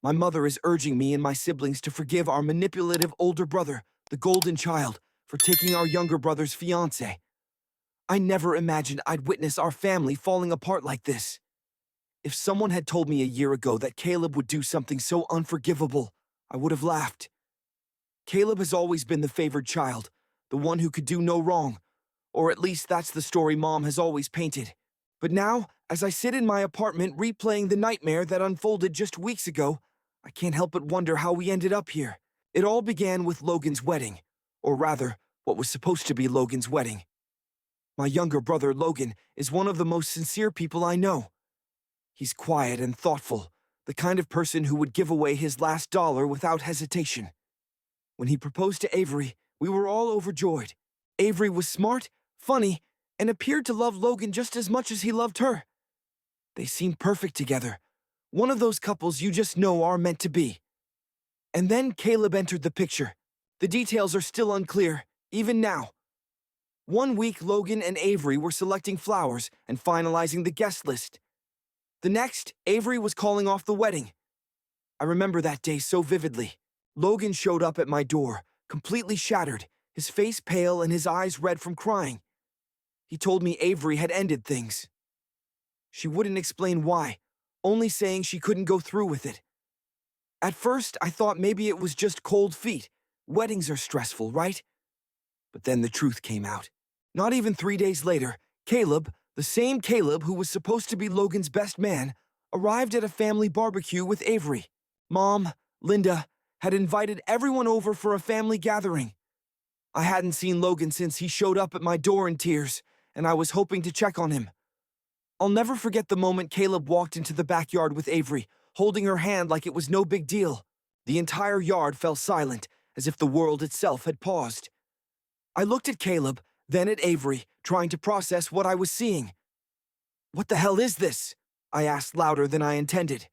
My mother is urging me and my siblings to forgive our manipulative older brother, the golden child, for taking our younger brother's fiancée. I never imagined I'd witness our family falling apart like this. If someone had told me a year ago that Caleb would do something so unforgivable, I would have laughed. Caleb has always been the favored child, the one who could do no wrong, or at least that's the story Mom has always painted. But now, as I sit in my apartment replaying the nightmare that unfolded just weeks ago, I can't help but wonder how we ended up here. It all began with Logan's wedding, or rather, what was supposed to be Logan's wedding. My younger brother, Logan, is one of the most sincere people I know. He's quiet and thoughtful, the kind of person who would give away his last dollar without hesitation. When he proposed to Avery, we were all overjoyed. Avery was smart, funny, and appeared to love Logan just as much as he loved her. They seemed perfect together, one of those couples you just know are meant to be. And then Caleb entered the picture. The details are still unclear, even now. One week, Logan and Avery were selecting flowers and finalizing the guest list. The next, Avery was calling off the wedding. I remember that day so vividly. Logan showed up at my door, completely shattered, his face pale and his eyes red from crying. He told me Avery had ended things. She wouldn't explain why, only saying she couldn't go through with it. At first, I thought maybe it was just cold feet. Weddings are stressful, right? But then the truth came out. Not even 3 days later, Caleb, the same Caleb who was supposed to be Logan's best man, arrived at a family barbecue with Avery. Mom, Linda, had invited everyone over for a family gathering. I hadn't seen Logan since he showed up at my door in tears, and I was hoping to check on him. I'll never forget the moment Caleb walked into the backyard with Avery, holding her hand like it was no big deal. The entire yard fell silent, as if the world itself had paused. I looked at Caleb, then at Avery, trying to process what I was seeing. "What the hell is this?" I asked louder than I intended.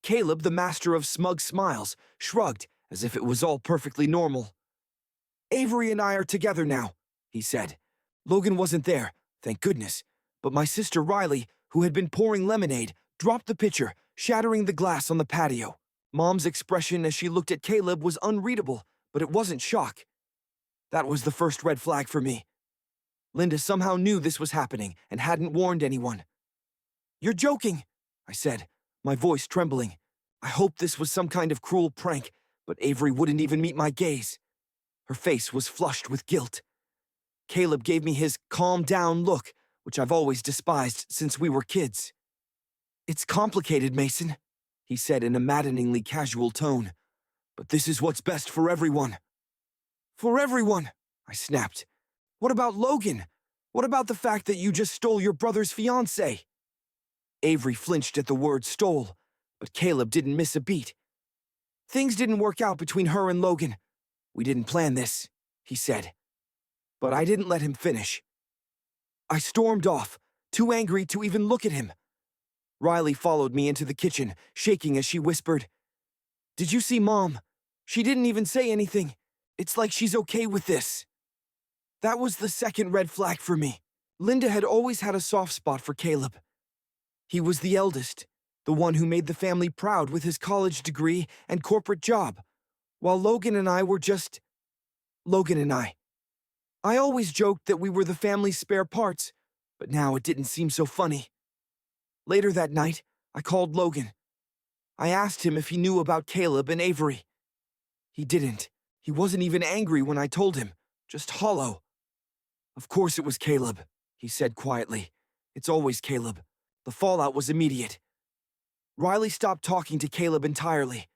Caleb, the master of smug smiles, shrugged as if it was all perfectly normal. "Avery and I are together now," he said. "Logan wasn't there, thank goodness, but my sister Riley, who had been pouring lemonade, dropped the pitcher, shattering the glass on the patio." Mom's expression as she looked at Caleb was unreadable, but it wasn't shock. That was the first red flag for me. Linda somehow knew this was happening and hadn't warned anyone. "You're joking," I said, my voice trembling. I hoped this was some kind of cruel prank, but Avery wouldn't even meet my gaze. Her face was flushed with guilt. Caleb gave me his calm down look, which I've always despised since we were kids. "It's complicated, Mason," he said in a maddeningly casual tone. "But this is what's best for everyone." "For everyone," I snapped. "What about Logan? What about the fact that you just stole your brother's fiancée?" Avery flinched at the word stole, but Caleb didn't miss a beat. "Things didn't work out between her and Logan. We didn't plan this," he said. But I didn't let him finish. I stormed off, too angry to even look at him. Riley followed me into the kitchen, shaking as she whispered, "Did you see Mom? She didn't even say anything. It's like she's okay with this." That was the second red flag for me. Linda had always had a soft spot for Caleb. He was the eldest, the one who made the family proud with his college degree and corporate job, while Logan and I were just Logan and I. I always joked that we were the family's spare parts, but now it didn't seem so funny. Later that night, I called Logan. I asked him if he knew about Caleb and Avery. He didn't. He wasn't even angry when I told him, just hollow. "Of course it was Caleb," he said quietly. "It's always Caleb." The fallout was immediate. Riley stopped talking to Caleb entirely.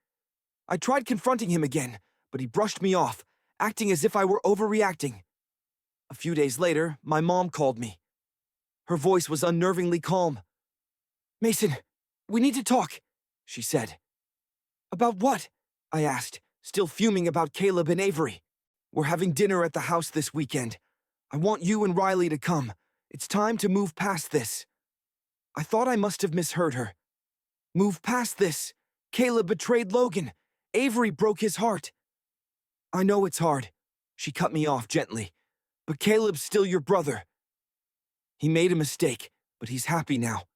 I tried confronting him again, but he brushed me off, acting as if I were overreacting. A few days later, my mom called me. Her voice was unnervingly calm. "Mason, we need to talk," she said. "About what?" I asked, still fuming about Caleb and Avery. "We're having dinner at the house this weekend. I want you and Riley to come. It's time to move past this." I thought I must have misheard her. Move past this. Caleb betrayed Logan. Avery broke his heart. "I know it's hard," she cut me off gently, "but Caleb's still your brother. He made a mistake, but he's happy now.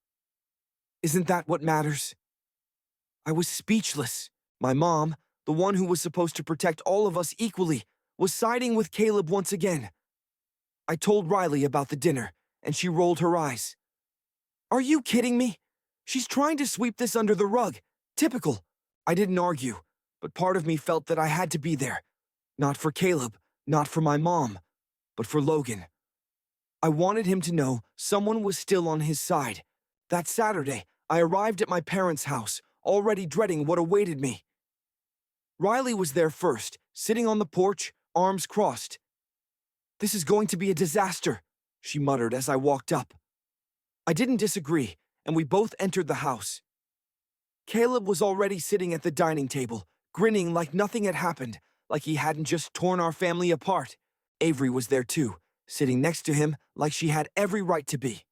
Isn't that what matters?" I was speechless. My mom, the one who was supposed to protect all of us equally, was siding with Caleb once again. I told Riley about the dinner, and she rolled her eyes. Are you kidding me? She's trying to sweep this under the rug. Typical. I didn't argue, but part of me felt that I had to be there. Not for Caleb, not for my mom, but for Logan. I wanted him to know someone was still on his side. That Saturday, I arrived at my parents' house, already dreading what awaited me. Riley was there first, sitting on the porch, arms crossed. This is going to be a disaster, she muttered as I walked up. I didn't disagree, and we both entered the house. Caleb was already sitting at the dining table, grinning like nothing had happened, like he hadn't just torn our family apart. Avery was there too, sitting next to him like she had every right to be.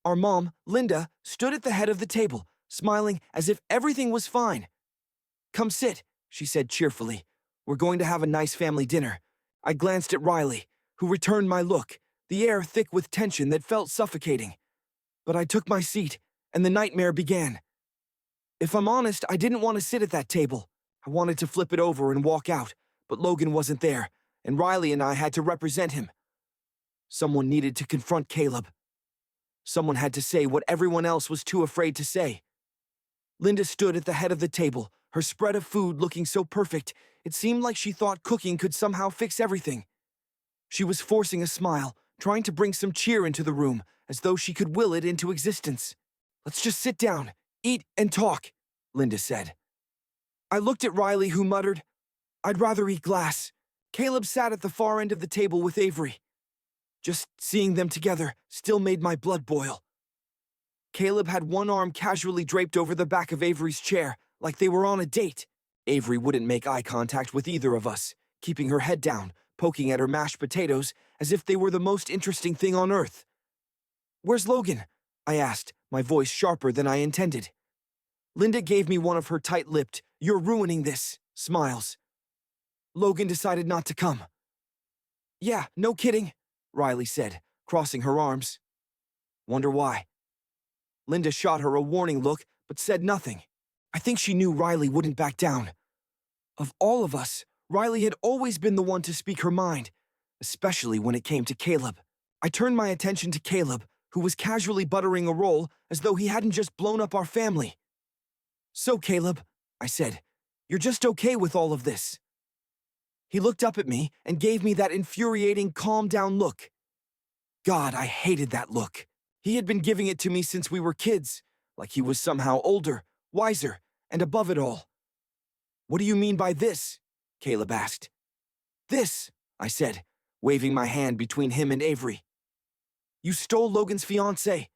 Our mom, Linda, stood at the head of the table, smiling as if everything was fine. Come sit, she said cheerfully. We're going to have a nice family dinner. I glanced at Riley, who returned my look, the air thick with tension that felt suffocating. But I took my seat, and the nightmare began. If I'm honest, I didn't want to sit at that table. I wanted to flip it over and walk out, but Logan wasn't there, and Riley and I had to represent him. Someone needed to confront Caleb. Someone had to say what everyone else was too afraid to say. Linda stood at the head of the table, her spread of food looking so perfect, it seemed like she thought cooking could somehow fix everything. She was forcing a smile, trying to bring some cheer into the room, as though she could will it into existence. Let's just sit down, eat, and talk, Linda said. I looked at Riley, who muttered, I'd rather eat glass. Caleb sat at the far end of the table with Avery. Just seeing them together still made my blood boil. Caleb had one arm casually draped over the back of Avery's chair, like they were on a date. Avery wouldn't make eye contact with either of us, keeping her head down, poking at her mashed potatoes as if they were the most interesting thing on earth. Where's Logan? I asked, my voice sharper than I intended. Linda gave me one of her tight-lipped, you're ruining this, smiles. Logan decided not to come. Yeah, no kidding, Riley said, crossing her arms. Wonder why. Linda shot her a warning look, but said nothing. I think she knew Riley wouldn't back down. Of all of us, Riley had always been the one to speak her mind, especially when it came to Caleb. I turned my attention to Caleb, who was casually buttering a roll as though he hadn't just blown up our family. So, Caleb, I said, you're just okay with all of this. He looked up at me and gave me that infuriating, calm-down look. God, I hated that look. He had been giving it to me since we were kids, like he was somehow older, wiser, and above it all. What do you mean by this? Caleb asked. This, I said, waving my hand between him and Avery. You stole Logan's fiancée.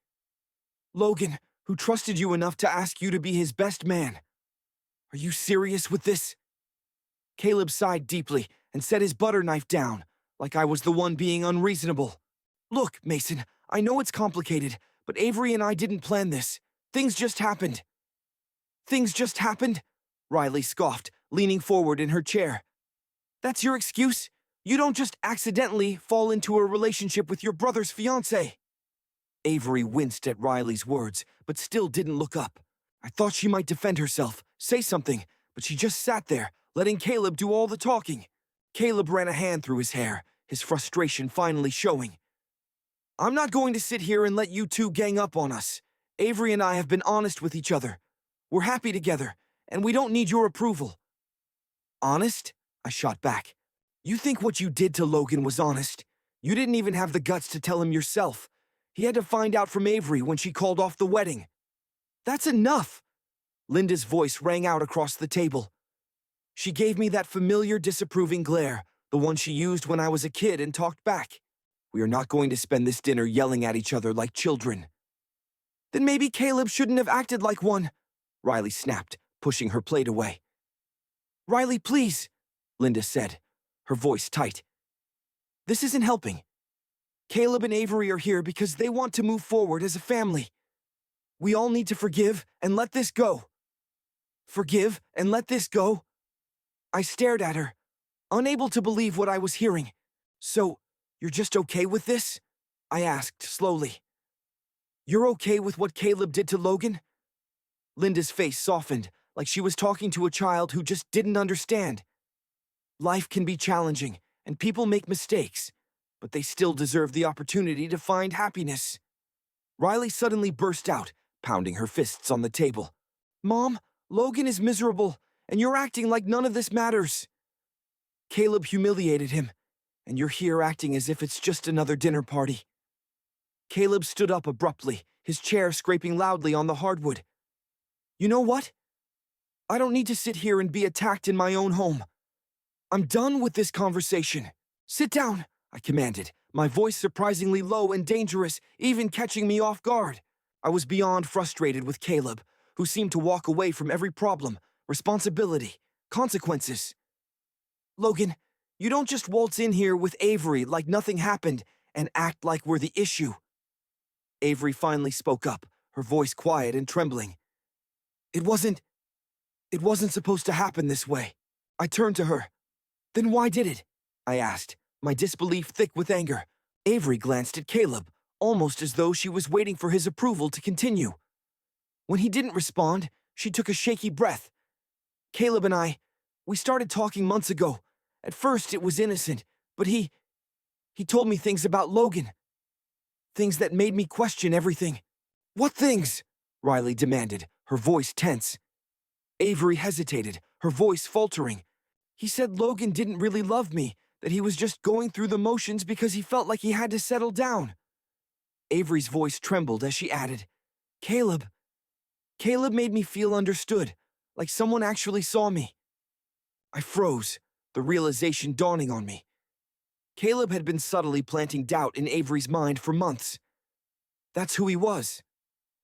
Logan, who trusted you enough to ask you to be his best man. Are you serious with this? Caleb sighed deeply and set his butter knife down, like I was the one being unreasonable. Look, Mason, I know it's complicated, but Avery and I didn't plan this. Things just happened. Things just happened? Riley scoffed, leaning forward in her chair. That's your excuse? You don't just accidentally fall into a relationship with your brother's fiancée. Avery winced at Riley's words, but still didn't look up. I thought she might defend herself, say something, but she just sat there, letting Caleb do all the talking. Caleb ran a hand through his hair, his frustration finally showing. I'm not going to sit here and let you two gang up on us. Avery and I have been honest with each other. We're happy together, and we don't need your approval. Honest? I shot back. You think what you did to Logan was honest? You didn't even have the guts to tell him yourself. He had to find out from Avery when she called off the wedding. That's enough! Linda's voice rang out across the table. She gave me that familiar disapproving glare, the one she used when I was a kid, and talked back. We are not going to spend this dinner yelling at each other like children. Then maybe Caleb shouldn't have acted like one, Riley snapped, pushing her plate away. Riley, please, Linda said, her voice tight. This isn't helping. Caleb and Avery are here because they want to move forward as a family. We all need to forgive and let this go. Forgive and let this go? I stared at her, unable to believe what I was hearing. So, you're just okay with this? I asked slowly. You're okay with what Caleb did to Logan? Linda's face softened, like she was talking to a child who just didn't understand. Life can be challenging, and people make mistakes, but they still deserve the opportunity to find happiness. Riley suddenly burst out, pounding her fists on the table. Mom, Logan is miserable, and you're acting like none of this matters. Caleb humiliated him, and you're here acting as if it's just another dinner party. Caleb stood up abruptly, his chair scraping loudly on the hardwood. You know what? I don't need to sit here and be attacked in my own home. I'm done with this conversation. Sit down, I commanded, my voice surprisingly low and dangerous, even catching me off guard. I was beyond frustrated with Caleb, who seemed to walk away from every problem, responsibility, consequences. Logan, you don't just waltz in here with Avery like nothing happened and act like we're the issue. Avery finally spoke up, her voice quiet and trembling. It wasn't supposed to happen this way. I turned to her. Then why did it? I asked, my disbelief thick with anger. Avery glanced at Caleb, almost as though she was waiting for his approval to continue. When he didn't respond, she took a shaky breath. Caleb and we started talking months ago. At first, it was innocent, but he told me things about Logan. Things that made me question everything. What things? Riley demanded, her voice tense. Avery hesitated, her voice faltering. He said Logan didn't really love me, that he was just going through the motions because he felt like he had to settle down. Avery's voice trembled as she added, Caleb made me feel understood, like someone actually saw me. I froze, the realization dawning on me. Caleb had been subtly planting doubt in Avery's mind for months. That's who he was.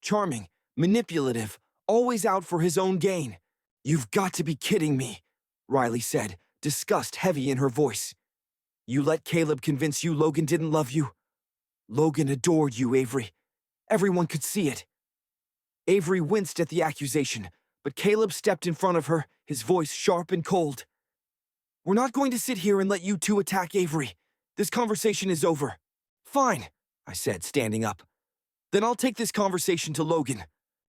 Charming, manipulative, always out for his own gain. You've got to be kidding me, Riley said, disgust heavy in her voice. You let Caleb convince you Logan didn't love you? Logan adored you, Avery. Everyone could see it. Avery winced at the accusation, but Caleb stepped in front of her, his voice sharp and cold. We're not going to sit here and let you two attack Avery. This conversation is over. Fine, I said, standing up. Then I'll take this conversation to Logan.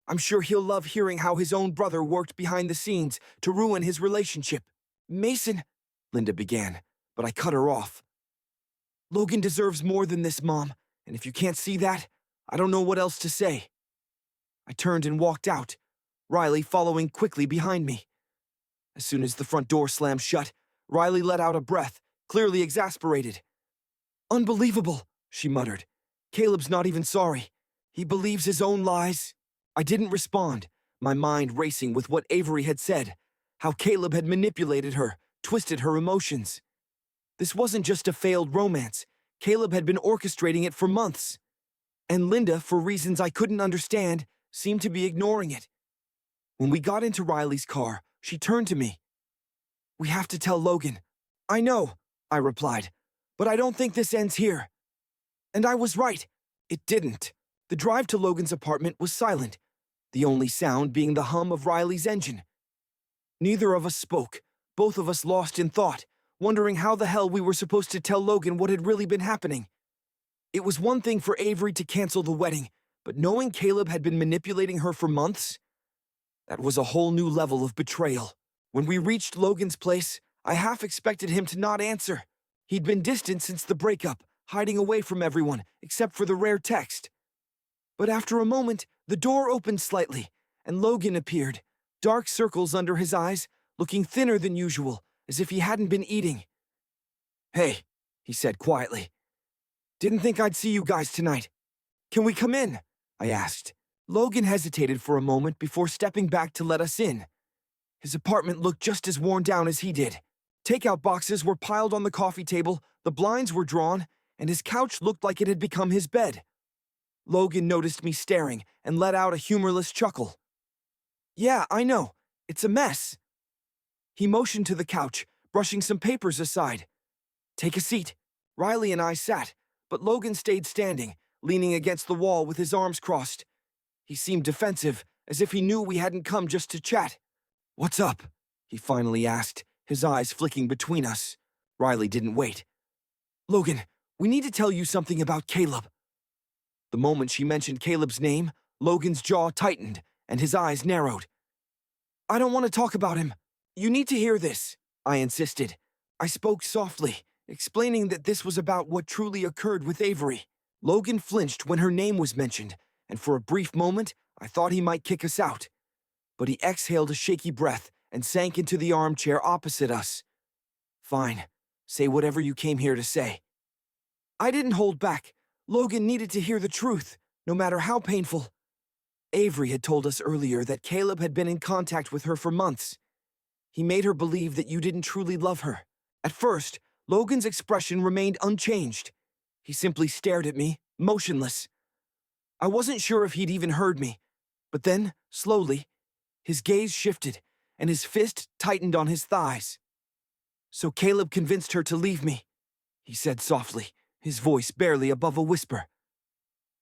I'm sure he'll love hearing how his own brother worked behind the scenes to ruin his relationship. Mason, Linda began, but I cut her off. Logan deserves more than this, Mom, and if you can't see that, I don't know what else to say. I turned and walked out, Riley following quickly behind me. As soon as the front door slammed shut, Riley let out a breath, clearly exasperated. Unbelievable, she muttered. Caleb's not even sorry. He believes his own lies. I didn't respond, my mind racing with what Avery had said, how Caleb had manipulated her, twisted her emotions. This wasn't just a failed romance. Caleb had been orchestrating it for months. And Linda, for reasons I couldn't understand, seemed to be ignoring it. When we got into Riley's car, she turned to me. We have to tell Logan. I know, I replied, but I don't think this ends here. And I was right. It didn't. The drive to Logan's apartment was silent, the only sound being the hum of Riley's engine. Neither of us spoke, both of us lost in thought, wondering how the hell we were supposed to tell Logan what had really been happening. It was one thing for Avery to cancel the wedding, but knowing Caleb had been manipulating her for months, that was a whole new level of betrayal. When we reached Logan's place, I half expected him to not answer. He'd been distant since the breakup, hiding away from everyone, except for the rare text. But after a moment, the door opened slightly, and Logan appeared, dark circles under his eyes, looking thinner than usual, as if he hadn't been eating. Hey, he said quietly. Didn't think I'd see you guys tonight. Can we come in? I asked. Logan hesitated for a moment before stepping back to let us in. His apartment looked just as worn down as he did. Takeout boxes were piled on the coffee table, the blinds were drawn, and his couch looked like it had become his bed. Logan noticed me staring and let out a humorless chuckle. Yeah, I know. It's a mess. He motioned to the couch, brushing some papers aside. Take a seat. Riley and I sat, but Logan stayed standing, leaning against the wall with his arms crossed. He seemed defensive, as if he knew we hadn't come just to chat. What's up? He finally asked, his eyes flicking between us. Riley didn't wait. Logan, we need to tell you something about Caleb. The moment she mentioned Caleb's name, Logan's jaw tightened and his eyes narrowed. I don't want to talk about him. You need to hear this, I insisted. I spoke softly, explaining that this was about what truly occurred with Avery. Logan flinched when her name was mentioned, and for a brief moment, I thought he might kick us out. But he exhaled a shaky breath and sank into the armchair opposite us. Fine, say whatever you came here to say. I didn't hold back. Logan needed to hear the truth, no matter how painful. Avery had told us earlier that Caleb had been in contact with her for months. He made her believe that you didn't truly love her. At first, Logan's expression remained unchanged. He simply stared at me, motionless. I wasn't sure if he'd even heard me, but then, slowly, his gaze shifted, and his fist tightened on his thighs. So Caleb convinced her to leave me, he said softly, his voice barely above a whisper.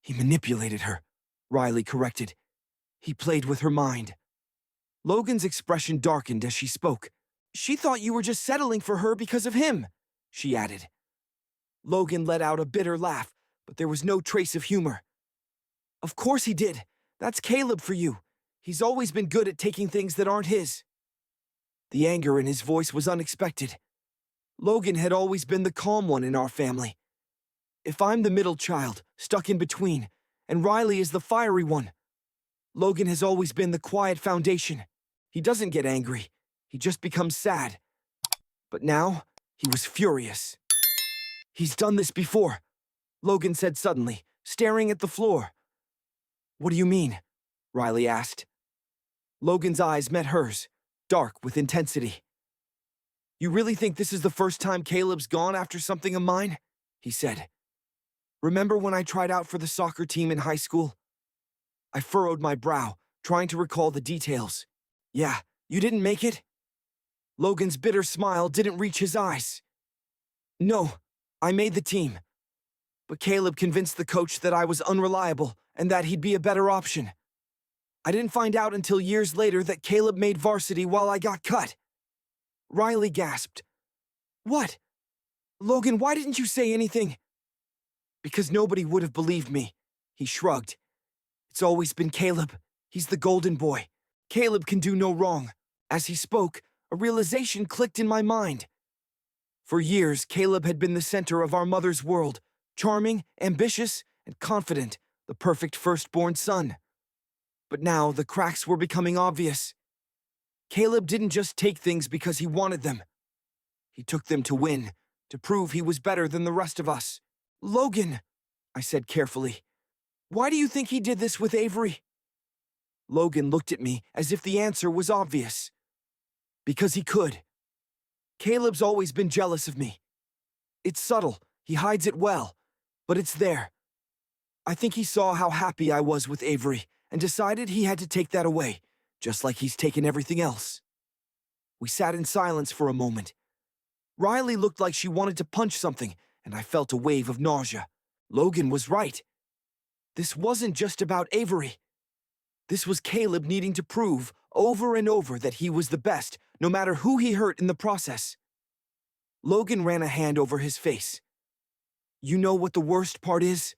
He manipulated her, Riley corrected. He played with her mind. Logan's expression darkened as she spoke. She thought you were just settling for her because of him, she added. Logan let out a bitter laugh, but there was no trace of humor. Of course he did. That's Caleb for you. He's always been good at taking things that aren't his. The anger in his voice was unexpected. Logan had always been the calm one in our family. If I'm the middle child, stuck in between, and Riley is the fiery one, Logan has always been the quiet foundation. He doesn't get angry. He just becomes sad. But now, he was furious. He's done this before, Logan said suddenly, staring at the floor. What do you mean? Riley asked. Logan's eyes met hers, dark with intensity. You really think this is the first time Caleb's gone after something of mine? He said. Remember when I tried out for the soccer team in high school? I furrowed my brow, trying to recall the details. Yeah, you didn't make it? Logan's bitter smile didn't reach his eyes. No, I made the team. But Caleb convinced the coach that I was unreliable and that he'd be a better option. I didn't find out until years later that Caleb made varsity while I got cut. Riley gasped. What? Logan, why didn't you say anything? Because nobody would have believed me, he shrugged. It's always been Caleb. He's the golden boy. Caleb can do no wrong. As he spoke, a realization clicked in my mind. For years, Caleb had been the center of our mother's world, charming, ambitious, and confident, the perfect firstborn son. But now the cracks were becoming obvious. Caleb didn't just take things because he wanted them. He took them to win, to prove he was better than the rest of us. Logan, I said carefully, why do you think he did this with Avery? Logan looked at me as if the answer was obvious. Because he could. Caleb's always been jealous of me. It's subtle, he hides it well, but it's there. I think he saw how happy I was with Avery and decided he had to take that away, just like he's taken everything else. We sat in silence for a moment. Riley looked like she wanted to punch something, and I felt a wave of nausea. Logan was right. This wasn't just about Avery. This was Caleb needing to prove over and over that he was the best, no matter who he hurt in the process. Logan ran a hand over his face. You know what the worst part is?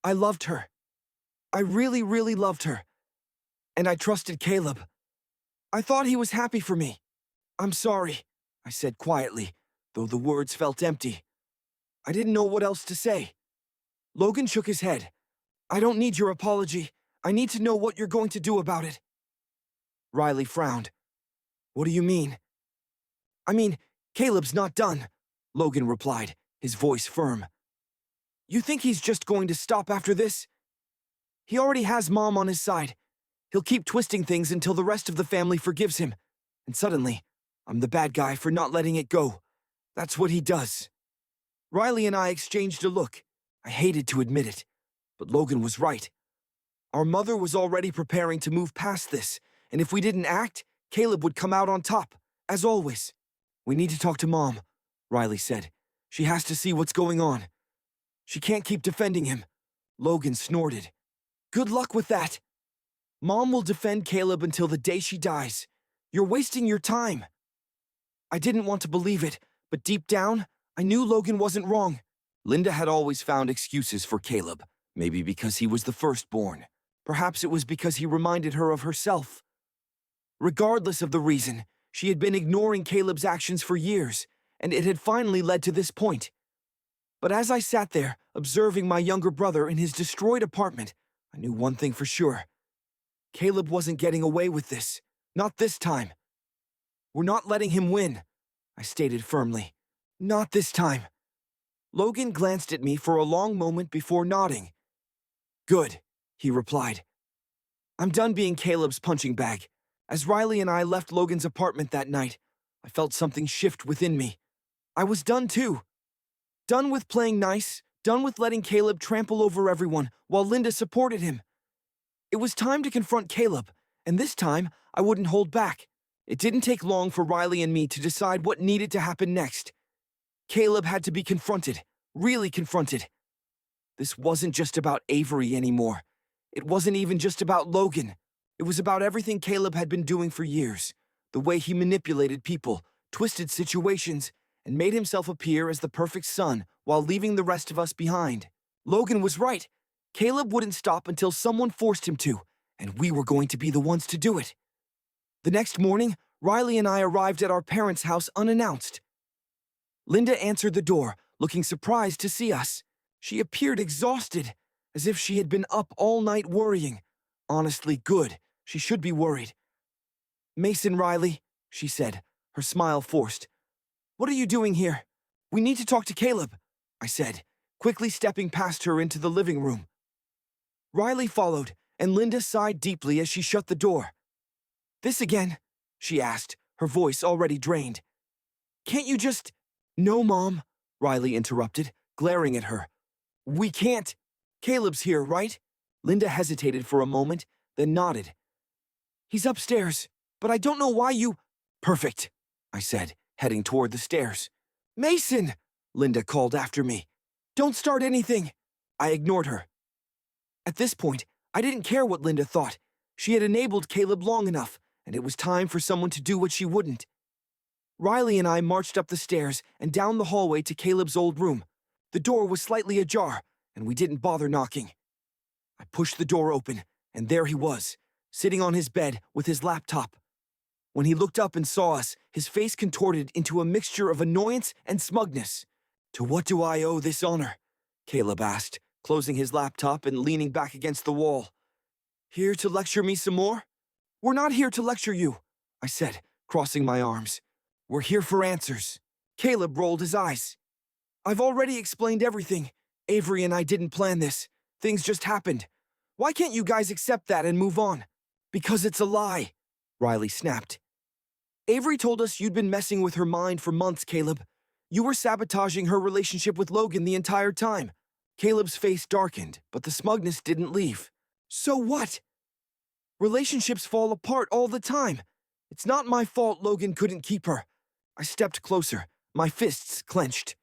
I loved her. I really, really loved her. And I trusted Caleb. I thought he was happy for me. I'm sorry, I said quietly, though the words felt empty. I didn't know what else to say. Logan shook his head. I don't need your apology. I need to know what you're going to do about it. Riley frowned. What do you mean? I mean, Caleb's not done, Logan replied, his voice firm. You think he's just going to stop after this? He already has Mom on his side. He'll keep twisting things until the rest of the family forgives him. And suddenly, I'm the bad guy for not letting it go. That's what he does. Riley and I exchanged a look. I hated to admit it, but Logan was right. Our mother was already preparing to move past this, and if we didn't act, Caleb would come out on top, as always. We need to talk to Mom, Riley said. She has to see what's going on. She can't keep defending him. Logan snorted. Good luck with that. Mom will defend Caleb until the day she dies. You're wasting your time. I didn't want to believe it, but deep down, I knew Logan wasn't wrong. Linda had always found excuses for Caleb, maybe because he was the firstborn. Perhaps it was because he reminded her of herself. Regardless of the reason, she had been ignoring Caleb's actions for years, and it had finally led to this point. But as I sat there, observing my younger brother in his destroyed apartment, I knew one thing for sure. Caleb wasn't getting away with this. Not this time. We're not letting him win, I stated firmly. Not this time. Logan glanced at me for a long moment before nodding. Good, he replied. I'm done being Caleb's punching bag. As Riley and I left Logan's apartment that night, I felt something shift within me. I was done too. Done with playing nice, done with letting Caleb trample over everyone while Linda supported him. It was time to confront Caleb, and this time I wouldn't hold back. It didn't take long for Riley and me to decide what needed to happen next. Caleb had to be confronted, really confronted. This wasn't just about Avery anymore. It wasn't even just about Logan. It was about everything Caleb had been doing for years. The way he manipulated people, twisted situations, and made himself appear as the perfect son while leaving the rest of us behind. Logan was right. Caleb wouldn't stop until someone forced him to, and we were going to be the ones to do it. The next morning, Riley and I arrived at our parents' house unannounced. Linda answered the door, looking surprised to see us. She appeared exhausted, as if she had been up all night worrying. Honestly, good. She should be worried. Mason, Riley, she said, her smile forced. What are you doing here? We need to talk to Caleb, I said, quickly stepping past her into the living room. Riley followed, and Linda sighed deeply as she shut the door. This again? She asked, her voice already drained. Can't you just— No, Mom, Riley interrupted, glaring at her. We can't. Caleb's here, right? Linda hesitated for a moment, then nodded. He's upstairs, but I don't know why you— Perfect, I said, heading toward the stairs. Mason, Linda called after me. Don't start anything. I ignored her. At this point, I didn't care what Linda thought. She had enabled Caleb long enough, and it was time for someone to do what she wouldn't. Riley and I marched up the stairs and down the hallway to Caleb's old room. The door was slightly ajar, and we didn't bother knocking. I pushed the door open, and there he was, sitting on his bed with his laptop. When he looked up and saw us, his face contorted into a mixture of annoyance and smugness. To what do I owe this honor? Caleb asked, closing his laptop and leaning back against the wall. Here to lecture me some more? We're not here to lecture you, I said, crossing my arms. We're here for answers. Caleb rolled his eyes. I've already explained everything. Avery and I didn't plan this. Things just happened. Why can't you guys accept that and move on? Because it's a lie, Riley snapped. Avery told us you'd been messing with her mind for months, Caleb. You were sabotaging her relationship with Logan the entire time. Caleb's face darkened, but the smugness didn't leave. So what? Relationships fall apart all the time. It's not my fault Logan couldn't keep her. I stepped closer, my fists clenched.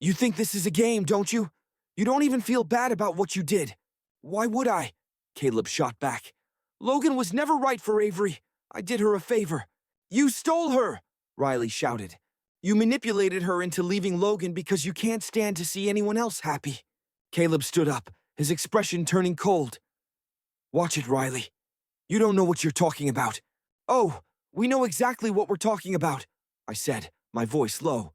You think this is a game, don't you? You don't even feel bad about what you did. Why would I? Caleb shot back. Logan was never right for Avery. I did her a favor. You stole her, Riley shouted. You manipulated her into leaving Logan because you can't stand to see anyone else happy. Caleb stood up, his expression turning cold. Watch it, Riley. You don't know what you're talking about. Oh, we know exactly what we're talking about, I said, my voice low.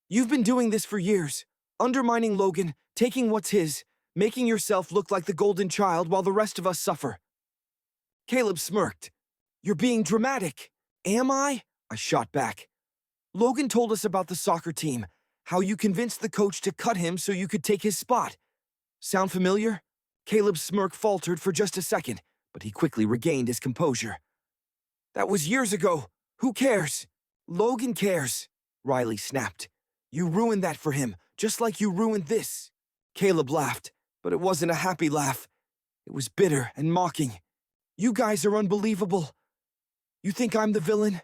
You've been doing this for years, undermining Logan, taking what's his, making yourself look like the golden child while the rest of us suffer. Caleb smirked. You're being dramatic. Am I? I shot back. Logan told us about the soccer team, how you convinced the coach to cut him so you could take his spot. Sound familiar? Caleb's smirk faltered for just a second, but he quickly regained his composure. That was years ago. Who cares? Logan cares, Riley snapped. You ruined that for him, just like you ruined this. Caleb laughed, but it wasn't a happy laugh. It was bitter and mocking. You guys are unbelievable. You think I'm the villain?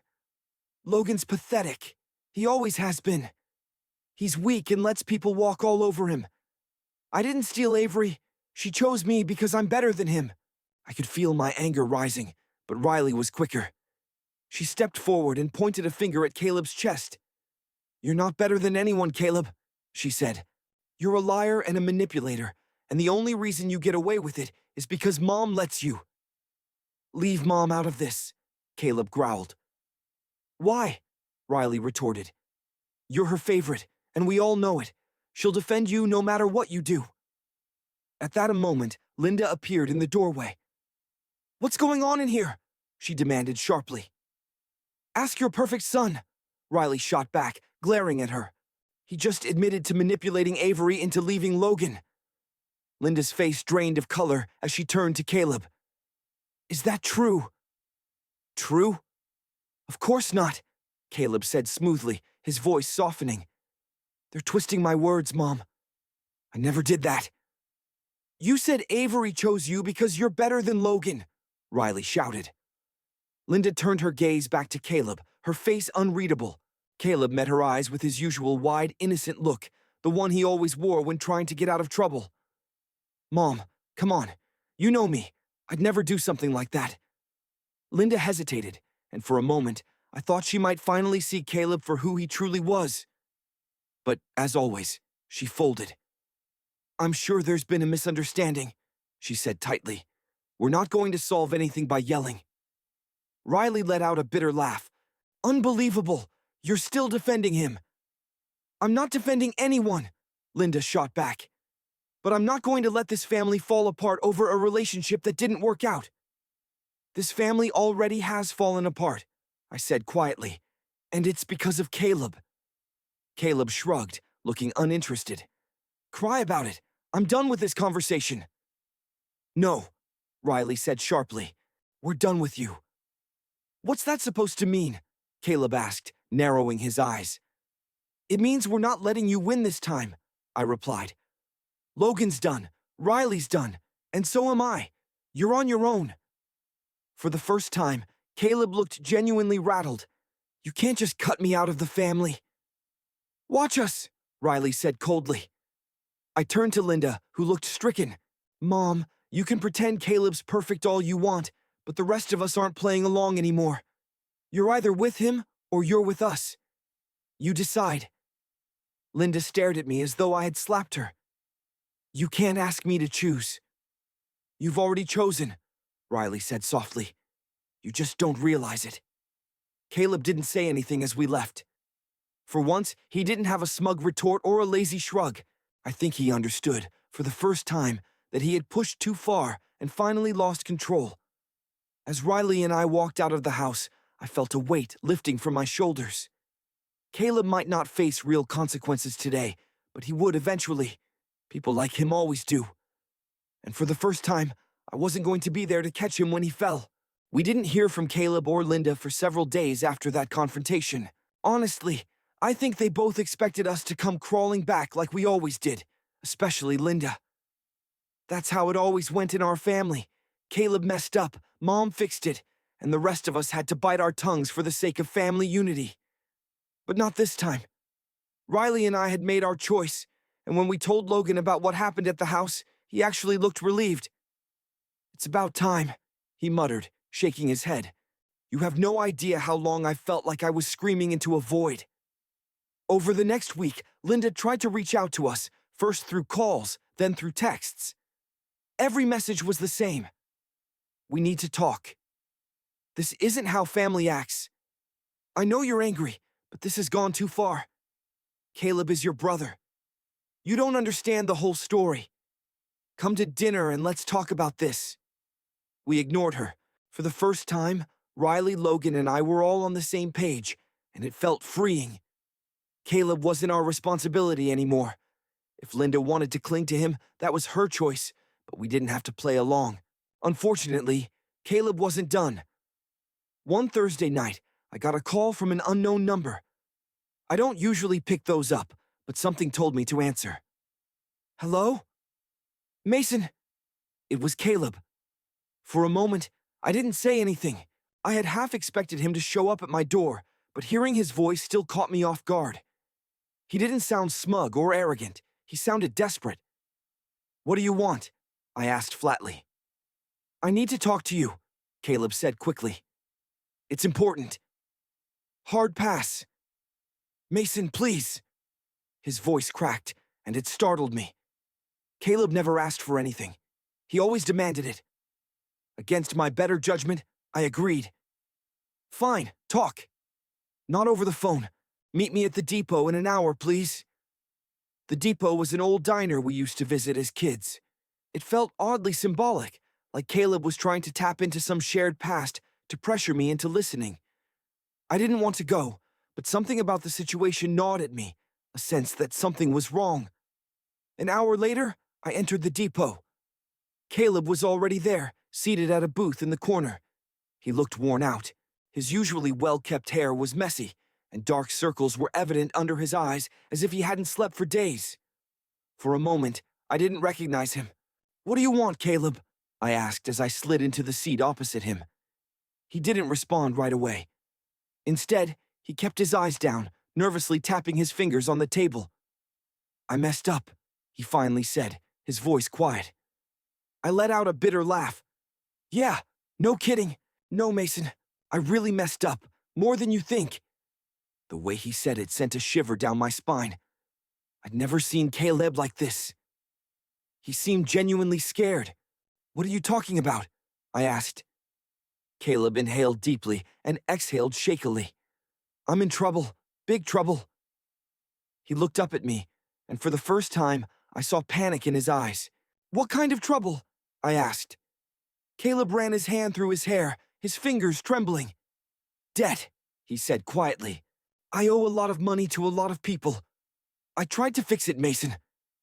Logan's pathetic. He always has been. He's weak and lets people walk all over him. I didn't steal Avery. She chose me because I'm better than him. I could feel my anger rising, but Riley was quicker. She stepped forward and pointed a finger at Caleb's chest. You're not better than anyone, Caleb, she said. You're a liar and a manipulator, and the only reason you get away with it is because Mom lets you. Leave Mom out of this. Caleb growled. Why? Riley retorted. You're her favorite, and we all know it. She'll defend you no matter what you do. At that moment, Linda appeared in the doorway. What's going on in here? She demanded sharply. Ask your perfect son, Riley shot back, glaring at her. He just admitted to manipulating Avery into leaving Logan. Linda's face drained of color as she turned to Caleb. Is that true? True? Of course not, Caleb said smoothly, his voice softening. They're twisting my words, Mom. I never did that. You said Avery chose you because you're better than Logan, Riley shouted. Linda turned her gaze back to Caleb, her face unreadable. Caleb met her eyes with his usual wide, innocent look, the one he always wore when trying to get out of trouble. Mom, come on. You know me. I'd never do something like that. Linda hesitated, and for a moment, I thought she might finally see Caleb for who he truly was. But, as always, she folded. I'm sure there's been a misunderstanding, she said tightly. We're not going to solve anything by yelling. Riley let out a bitter laugh. Unbelievable! You're still defending him. I'm not defending anyone, Linda shot back. But I'm not going to let this family fall apart over a relationship that didn't work out. This family already has fallen apart, I said quietly, and it's because of Caleb. Caleb shrugged, looking uninterested. Cry about it. I'm done with this conversation. No, Riley said sharply. We're done with you. What's that supposed to mean? Caleb asked, narrowing his eyes. It means we're not letting you win this time, I replied. Logan's done, Riley's done, and so am I. You're on your own. For the first time, Caleb looked genuinely rattled. You can't just cut me out of the family. Watch us, Riley said coldly. I turned to Linda, who looked stricken. Mom, you can pretend Caleb's perfect all you want, but the rest of us aren't playing along anymore. You're either with him or you're with us. You decide. Linda stared at me as though I had slapped her. You can't ask me to choose. You've already chosen, Riley said softly. You just don't realize it. Caleb didn't say anything as we left. For once, he didn't have a smug retort or a lazy shrug. I think he understood, for the first time, that he had pushed too far and finally lost control. As Riley and I walked out of the house, I felt a weight lifting from my shoulders. Caleb might not face real consequences today, but he would eventually. People like him always do. And for the first time, I wasn't going to be there to catch him when he fell. We didn't hear from Caleb or Linda for several days after that confrontation. Honestly, I think they both expected us to come crawling back like we always did, especially Linda. That's how it always went in our family. Caleb messed up, Mom fixed it, and the rest of us had to bite our tongues for the sake of family unity. But not this time. Riley and I had made our choice, and when we told Logan about what happened at the house, he actually looked relieved. It's about time, he muttered, shaking his head. You have no idea how long I felt like I was screaming into a void. Over the next week, Linda tried to reach out to us, first through calls, then through texts. Every message was the same. We need to talk. This isn't how family acts. I know you're angry, but this has gone too far. Caleb is your brother. You don't understand the whole story. Come to dinner and let's talk about this. We ignored her. For the first time, Riley, Logan, and I were all on the same page, and it felt freeing. Caleb wasn't our responsibility anymore. If Linda wanted to cling to him, that was her choice, but we didn't have to play along. Unfortunately, Caleb wasn't done. One Thursday night, I got a call from an unknown number. I don't usually pick those up, but something told me to answer. Hello? Mason. It was Caleb. For a moment, I didn't say anything. I had half expected him to show up at my door, but hearing his voice still caught me off guard. He didn't sound smug or arrogant. He sounded desperate. What do you want? I asked flatly. I need to talk to you, Caleb said quickly. It's important. Hard pass. Mason, please. His voice cracked, and it startled me. Caleb never asked for anything. He always demanded it. Against my better judgment, I agreed. Fine, talk. Not over the phone. Meet me at the depot in an hour, please. The depot was an old diner we used to visit as kids. It felt oddly symbolic, like Caleb was trying to tap into some shared past to pressure me into listening. I didn't want to go, but something about the situation gnawed at me, a sense that something was wrong. An hour later, I entered the depot. Caleb was already there, seated at a booth in the corner. He looked worn out. His usually well-kept hair was messy, and dark circles were evident under his eyes as if he hadn't slept for days. For a moment, I didn't recognize him. "What do you want, Caleb?" I asked as I slid into the seat opposite him. He didn't respond right away. Instead, he kept his eyes down, nervously tapping his fingers on the table. "I messed up," he finally said, his voice quiet. I let out a bitter laugh. "Yeah, no kidding. No, Mason, I really messed up, more than you think." The way he said it sent a shiver down my spine. I'd never seen Caleb like this. He seemed genuinely scared. "What are you talking about?" I asked. Caleb inhaled deeply and exhaled shakily. "I'm in trouble, big trouble." He looked up at me, and for the first time, I saw panic in his eyes. "What kind of trouble?" I asked. Caleb ran his hand through his hair, his fingers trembling. "Debt," he said quietly. "I owe a lot of money to a lot of people. I tried to fix it, Mason,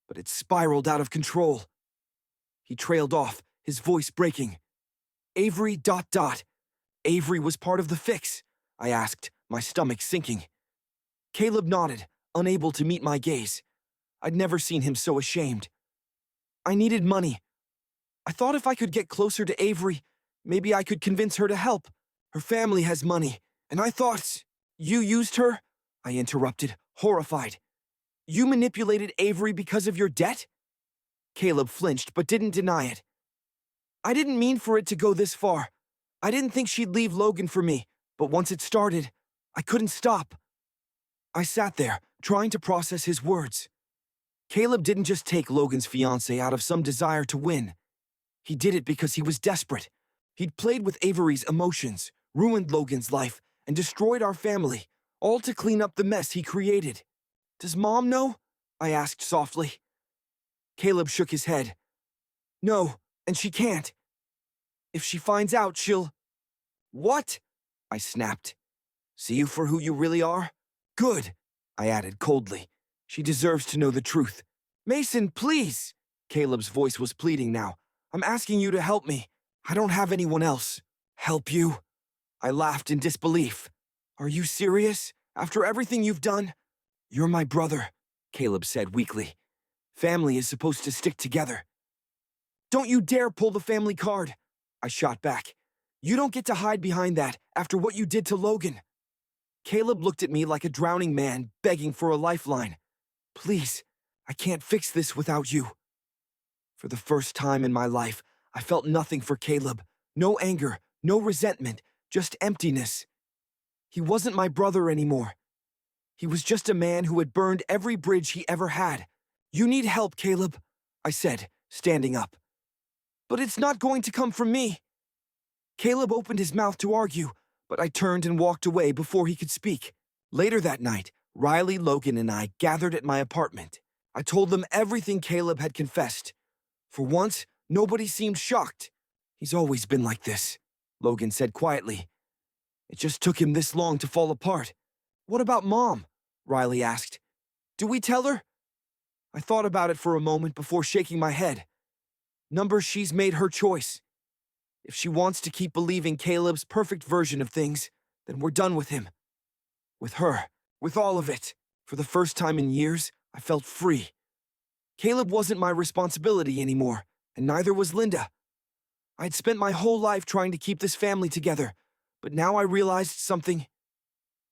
but it spiraled out of control." He trailed off, his voice breaking. "Avery ... Avery was part of the fix?" I asked, my stomach sinking. Caleb nodded, unable to meet my gaze. I'd never seen him so ashamed. "I needed money. I thought if I could get closer to Avery, maybe I could convince her to help. Her family has money, and I thought..." "You used her?" I interrupted, horrified. "You manipulated Avery because of your debt?" Caleb flinched but didn't deny it. "I didn't mean for it to go this far. I didn't think she'd leave Logan for me, but once it started, I couldn't stop." I sat there, trying to process his words. Caleb didn't just take Logan's fiancée out of some desire to win. He did it because he was desperate. He'd played with Avery's emotions, ruined Logan's life, and destroyed our family, all to clean up the mess he created. "Does Mom know?" I asked softly. Caleb shook his head. "No, and she can't. If she finds out, she'll..." "What?" I snapped. "See you for who you really are? Good," I added coldly. "She deserves to know the truth." "Mason, please!" Caleb's voice was pleading now. "I'm asking you to help me. I don't have anyone else." "Help you?" I laughed in disbelief. "Are you serious? After everything you've done?" "You're my brother," Caleb said weakly. "Family is supposed to stick together." "Don't you dare pull the family card," I shot back. "You don't get to hide behind that after what you did to Logan." Caleb looked at me like a drowning man begging for a lifeline. "Please, I can't fix this without you." For the first time in my life, I felt nothing for Caleb. No anger, no resentment, just emptiness. He wasn't my brother anymore. He was just a man who had burned every bridge he ever had. "You need help, Caleb," I said, standing up. "But it's not going to come from me." Caleb opened his mouth to argue, but I turned and walked away before he could speak. Later that night, Riley, Logan, and I gathered at my apartment. I told them everything Caleb had confessed. For once, nobody seemed shocked. "He's always been like this," Logan said quietly. "It just took him this long to fall apart." "What about Mom?" Riley asked. "Do we tell her?" I thought about it for a moment before shaking my head. She's made her choice. If she wants to keep believing Caleb's perfect version of things, then we're done with him. With her, with all of it. For the first time in years, I felt free. Caleb wasn't my responsibility anymore, and neither was Linda. I'd spent my whole life trying to keep this family together, but now I realized something.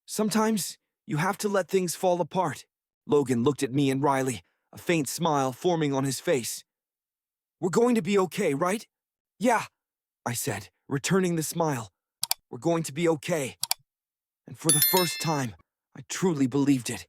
Sometimes, you have to let things fall apart. Logan looked at me and Riley, a faint smile forming on his face. "We're going to be okay, right?" "Yeah," I said, returning the smile. "We're going to be okay." And for the first time, I truly believed it.